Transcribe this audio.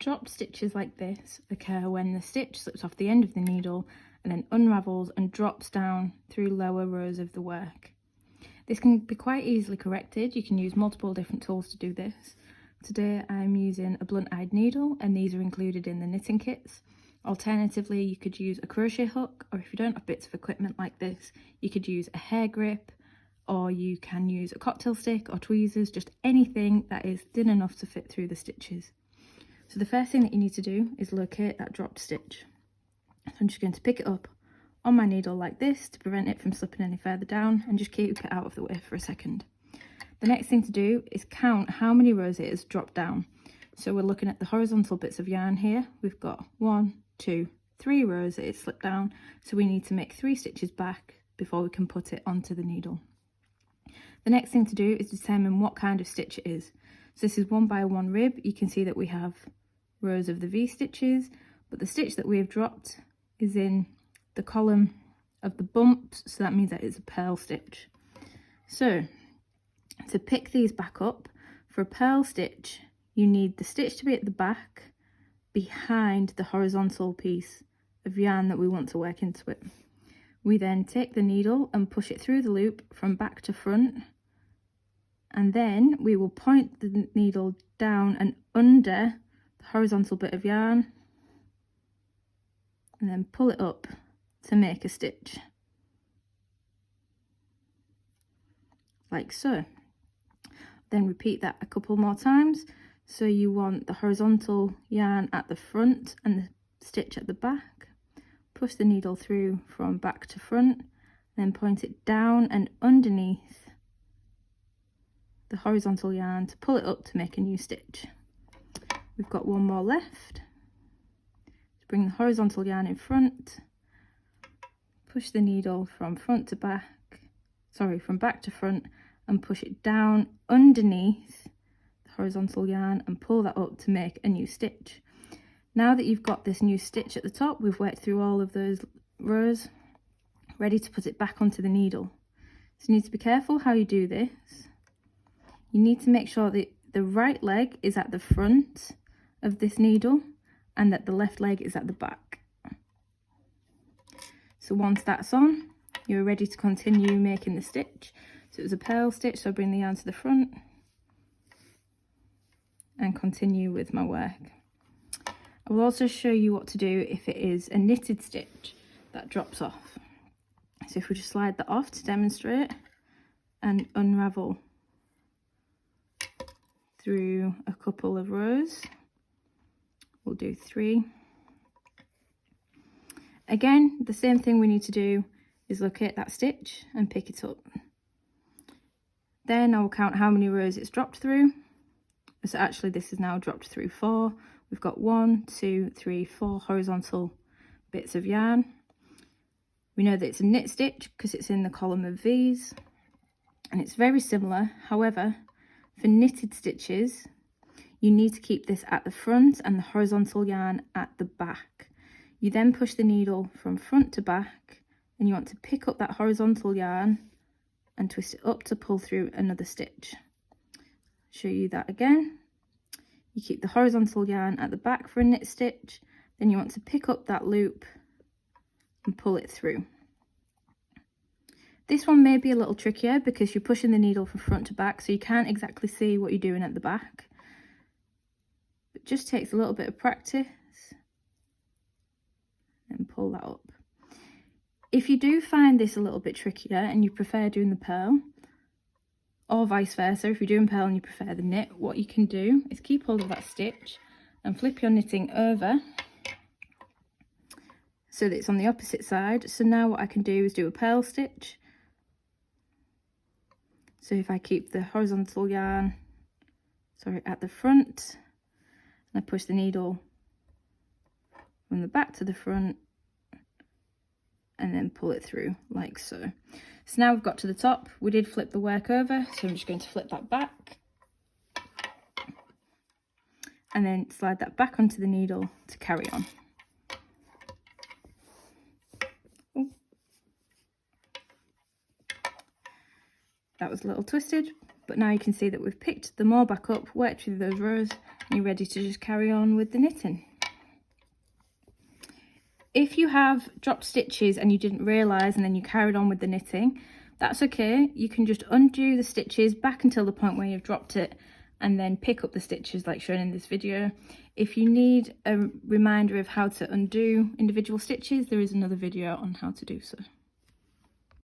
Drop stitches like this occur when the stitch slips off the end of the needle and then unravels and drops down through lower rows of the work. This can be quite easily corrected. You can use multiple different tools to do this. Today I'm using a blunt-eyed needle, and these are included in the knitting kits. Alternatively, you could use a crochet hook, or if you don't have bits of equipment like this, you could use a hair grip, or you can use a cocktail stick or tweezers, just anything that is thin enough to fit through the stitches. So the first thing that you need to do is locate that dropped stitch. So I'm just going to pick it up on my needle like this to prevent it from slipping any further down, and just keep it out of the way for a second. The next thing to do is count how many rows it has dropped down. So we're looking at the horizontal bits of yarn here. We've got 1, 2, 3 rows that it's slipped down, so we need to make 3 stitches back before we can put it onto the needle. The next thing to do is determine what kind of stitch it is. So this is 1 by 1 rib. You can see that we have rows of the V stitches, but the stitch that we have dropped is in the column of the bumps, so that means that it's a purl stitch. So to pick these back up, for a purl stitch, you need the stitch to be at the back behind the horizontal piece of yarn that we want to work into it. We then take the needle and push it through the loop from back to front, and then we will point the needle down and under the horizontal bit of yarn and then pull it up to make a stitch, like so. Then repeat that a couple more times. So you want the horizontal yarn at the front and the stitch at the back. Push the needle through from back to front, then point it down and underneath the horizontal yarn to pull it up to make a new stitch. We've got one more left. Bring the horizontal yarn in front, push the needle from back to front, and push it down underneath the horizontal yarn and pull that up to make a new stitch. Now that you've got this new stitch at the top, we've worked through all of those rows, ready to put it back onto the needle. So you need to be careful how you do this. You need to make sure that the right leg is at the front of this needle and that the left leg is at the back. So once that's on, you're ready to continue making the stitch. So it was a purl stitch, so I'll bring the yarn to the front and continue with my work. I will also show you what to do if it is a knitted stitch that drops off. So if we just slide that off to demonstrate and unravel through a couple of rows, we'll do 3. Again, the same thing we need to do is locate that stitch and pick it up. Then I will count how many rows it's dropped through. So actually this is now dropped through 4. We've got 1, 2, 3, 4 horizontal bits of yarn. We know that it's a knit stitch because it's in the column of V's, and it's very similar. However, for knitted stitches, you need to keep this at the front and the horizontal yarn at the back. You then push the needle from front to back, and you want to pick up that horizontal yarn and twist it up to pull through another stitch. Show you that again. You keep the horizontal yarn at the back for a knit stitch, then you want to pick up that loop and pull it through. This one may be a little trickier because you're pushing the needle from front to back, so you can't exactly see what you're doing at the back. It just takes a little bit of practice, and pull that up. If you do find this a little bit trickier and you prefer doing the purl, or vice versa, if you're doing purl and you prefer the knit, what you can do is keep hold of that stitch and flip your knitting over so that it's on the opposite side. So now what I can do is do a purl stitch. So if I keep the horizontal yarn, at the front, and I push the needle from the back to the front, and then pull it through like so. So now we've got to the top. We did flip the work over, so I'm just going to flip that back and then slide that back onto the needle to carry on. Ooh. That was a little twisted, but now you can see that we've picked them all back up, worked through those rows, You're ready to just carry on with the knitting. If you have dropped stitches and you didn't realise and then you carried on with the knitting, that's okay. You can just undo the stitches back until the point where you've dropped it and then pick up the stitches like shown in this video. If you need a reminder of how to undo individual stitches, there is another video on how to do so.